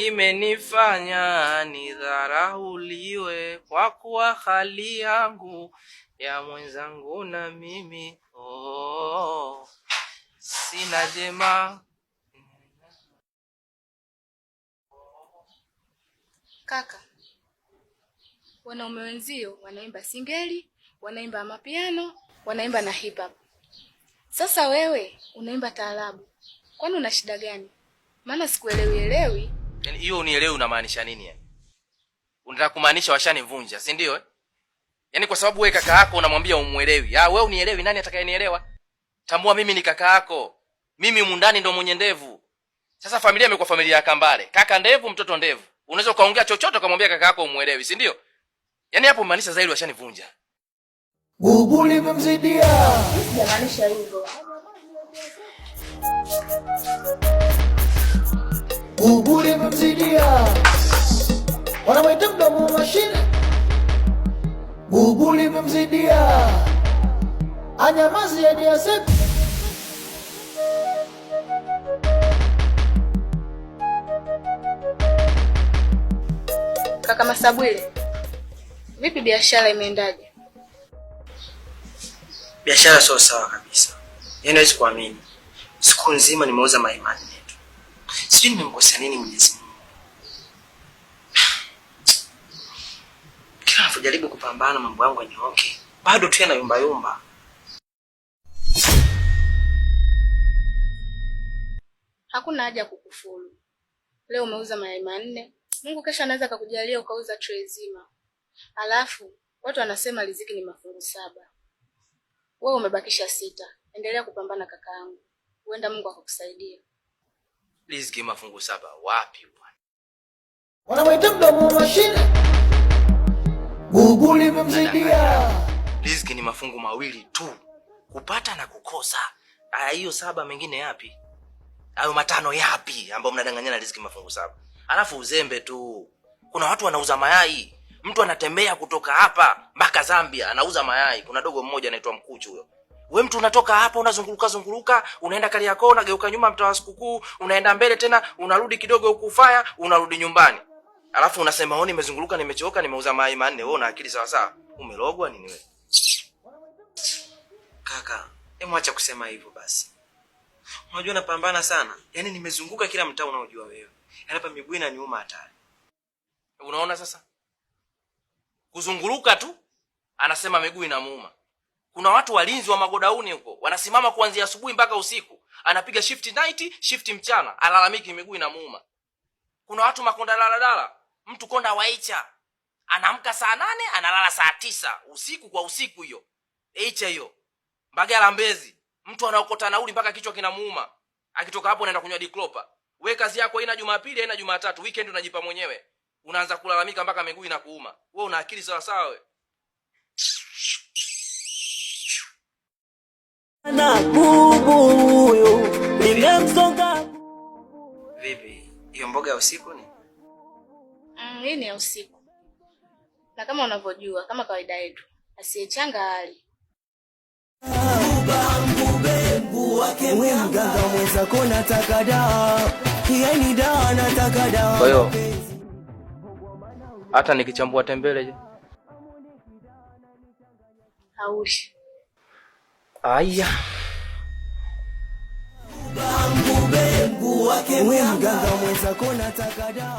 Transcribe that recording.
imenifanya nidharauliwe kwa kuwa hali yangu ya mwenzangu na mimi sina jema. Kaka, wanaume wenzio wanaimba singeli, wanaimba mapiano, wanaimba na hip hop. Sasa wewe unaimba taarabu. Kwani una shida gani? Maana sikuelewi. Yaani hiyo unielewi unamaanisha nini yani? Unataka kumaanisha washanivunja, si ndio Yaani kwa sababu wewe kaka yako unamwambia umuelewi. Wewe unielewi, nani atakayenielewa? Tambua mimi ni kaka yako. Mimi mundani ndo mwenye ndevu. Sasa familia imekuwa familia ya Kambale. Kaka ndevu, mtoto ndevu. Unaweza kaongea chochote ukamwambia kaka yako umuelewi, si ndio? Yaani hapo maanisha zaidi washanivunja. Gugu limemzidia. Jamaanisha hivyo. Gugu limemzidia. Wanamwita mdomo mashine. Gugu limemzidia. Anyamazi ya DSF. Kaka Masabwile, vipi biashara imeendaje? Biashara sio sawa kabisa. Yaani hawezi kuamini. Siku nzima nimeuza maimani yetu. Sijui nimemkosea nini Mwenyezi Mungu. Kila nafojaribu kupambana mambo yangu yanyooke, bado tu yanayumba. Hakuna haja kukufuru. Leo umeuza mayai 4. Mungu kesho anaweza kukujalia ukauza tray zima. Alafu watu wanasema riziki ni mafungu 7. Wewe umebakisha 6. Endelea kupambana kakaangu. Huenda Mungu akakusaidia. Riziki mafungu 7 wapi bwana? Wanamwita mdomo mashine. Gugu limemzidia. Riziki ni mafungu 2 tu. Kupata na kukosa. Hiyo 7 mengine yapi? Hayo 5 yapi ambao mnadanganyana riziki mafungu 7? Alafu uzembe tu. Kuna watu wanauza mayai. Mtu anatembea kutoka hapa mpaka Zambia anauza mayai. Kuna dogo mmoja anaitwa Mkuchu huyo. Wewe mtu unatoka hapa unazunguruka, unaenda Kariakoo, unageuka nyuma mtaa wa Sikukuu, unaenda mbele tena, unarudi kidogo huku Ufaya, unarudi nyumbani. Alafu unasema wewe nimezunguluka, nimechoka, nimeuza mayai 4. Wewe una akili sawa sawa? Umelogwa nini wewe? Kaka, hebu acha kusema hivyo basi. Unajua napambana sana. Yaani nimezunguka kila mtaa unaojua wewe. Yaani hapa miguu inaniuma hatari. Unaona sasa? Kuzunguruka tu anasema miguu inamuuma. Kuna watu walinzi wa magodauni huko wanasimama kuanzia asubuhi mpaka usiku. Anapiga shift night, shift mchana, alalamiki miguu inamuuma. Kuna watu makonda daladala, mtu konda waicha. Anaamka saa 8, analala saa 9 usiku kwa usiku hiyo. Eicha hiyo. Mbagala Mbezi, mtu anaokota nauli mpaka kichwa kinamuuma. Akitoka hapo anaenda kunywa diklopa. Wewe kazi yako haina Jumapili, haina Jumatatu, weekend unajipa mwenyewe. Unaanza kulalamika mpaka miguu inakuuma. Wewe una akili sawa sawa wewe? Na bubu huyo nimemsonga. Vipi? Hiyo mboga ya usiku ni? Hii ni ya usiku. Na kama unavyojua, kama kawaida yetu, asiyechanga hali. Wewe mganga mweza kona takada. Yaani dawa nataka dawa. Kwa hiyo hata nikichambua tembele je? Haushi. Aya. Wewe mganga mweza kona takada.